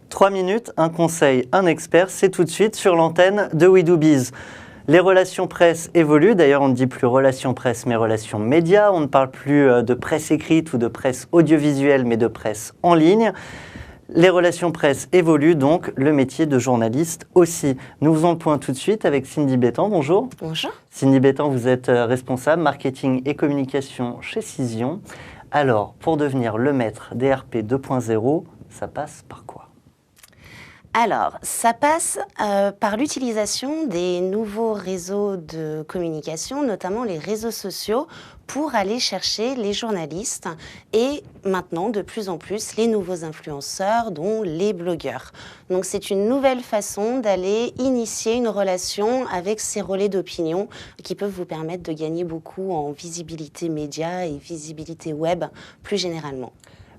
Trois minutes, un conseil, un expert, c'est tout de suite sur l'antenne de We Do Biz. Les relations presse évoluent, d'ailleurs on ne dit plus relations presse mais relations médias, on ne parle plus de presse écrite ou de presse audiovisuelle mais de presse en ligne. Les relations presse évoluent, donc le métier de journaliste aussi. Nous faisons le point tout de suite avec Cindy Bétan, bonjour. Bonjour. Cindy Bétan, vous êtes responsable marketing et communication chez Cision. Alors, pour devenir le maître DRP 2.0, ça passe par quoi ? Alors, ça passe par l'utilisation des nouveaux réseaux de communication, notamment les réseaux sociaux, pour aller chercher les journalistes et maintenant, de plus en plus, les nouveaux influenceurs, dont les blogueurs. Donc, c'est une nouvelle façon d'aller initier une relation avec ces relais d'opinion qui peuvent vous permettre de gagner beaucoup en visibilité média et visibilité web plus généralement.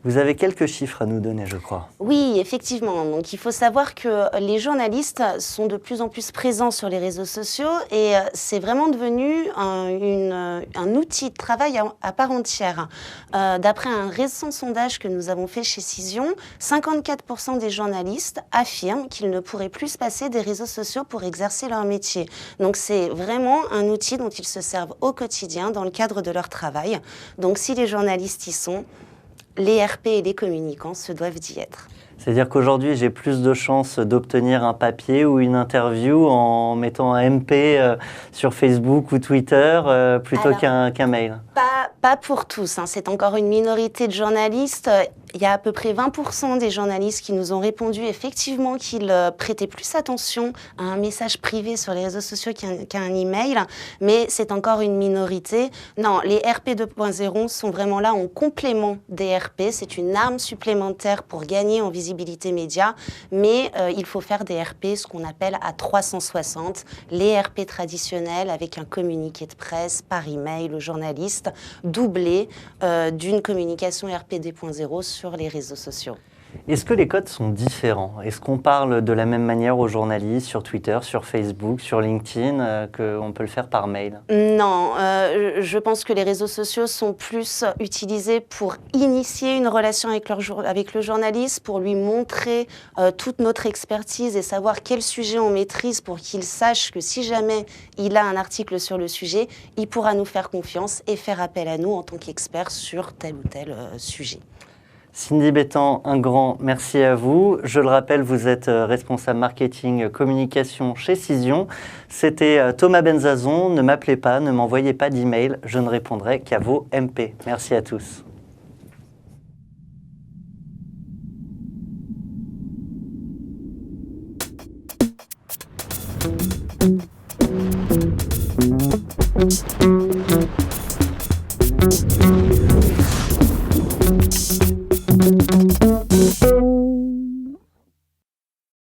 Vous avez quelques chiffres à nous donner, je crois. Oui, effectivement. Donc, il faut savoir que les journalistes sont de plus en plus présents sur les réseaux sociaux et c'est vraiment devenu un outil de travail à part entière. D'après un récent sondage que nous avons fait chez Cision, 54% des journalistes affirment qu'ils ne pourraient plus se passer des réseaux sociaux pour exercer leur métier. Donc, c'est vraiment un outil dont ils se servent au quotidien dans le cadre de leur travail. Donc, si les journalistes y sont, les RP et les communicants se doivent d'y être. C'est-à-dire qu'aujourd'hui, j'ai plus de chances d'obtenir un papier ou une interview en mettant un MP sur Facebook ou Twitter plutôt qu'un mail. Pas pour tous, hein. C'est encore une minorité de journalistes. Il y a à peu près 20% des journalistes qui nous ont répondu effectivement qu'ils prêtaient plus attention à un message privé sur les réseaux sociaux qu'à un email, mais c'est encore une minorité. Non, les RP 2.0 sont vraiment là en complément des RP. C'est une arme supplémentaire pour gagner en visibilité média, mais il faut faire des RP, ce qu'on appelle à 360, les RP traditionnels avec un communiqué de presse par email au journaliste, doublé d'une communication RP 2.0 sur les réseaux sociaux. Est-ce que les codes sont différents ? Est-ce qu'on parle de la même manière aux journalistes sur Twitter, sur Facebook, sur LinkedIn qu'on peut le faire par mail ? Non, je pense que les réseaux sociaux sont plus utilisés pour initier une relation avec le journaliste, pour lui montrer toute notre expertise et savoir quel sujet on maîtrise pour qu'il sache que si jamais il a un article sur le sujet, il pourra nous faire confiance et faire appel à nous en tant qu'experts sur tel ou tel sujet. Cindy Bétan, un grand merci à vous. Je le rappelle, vous êtes responsable marketing communication chez Cision. C'était Thomas Benzazon. Ne m'appelez pas, ne m'envoyez pas d'email. Je ne répondrai qu'à vos MP. Merci à tous. Thank you.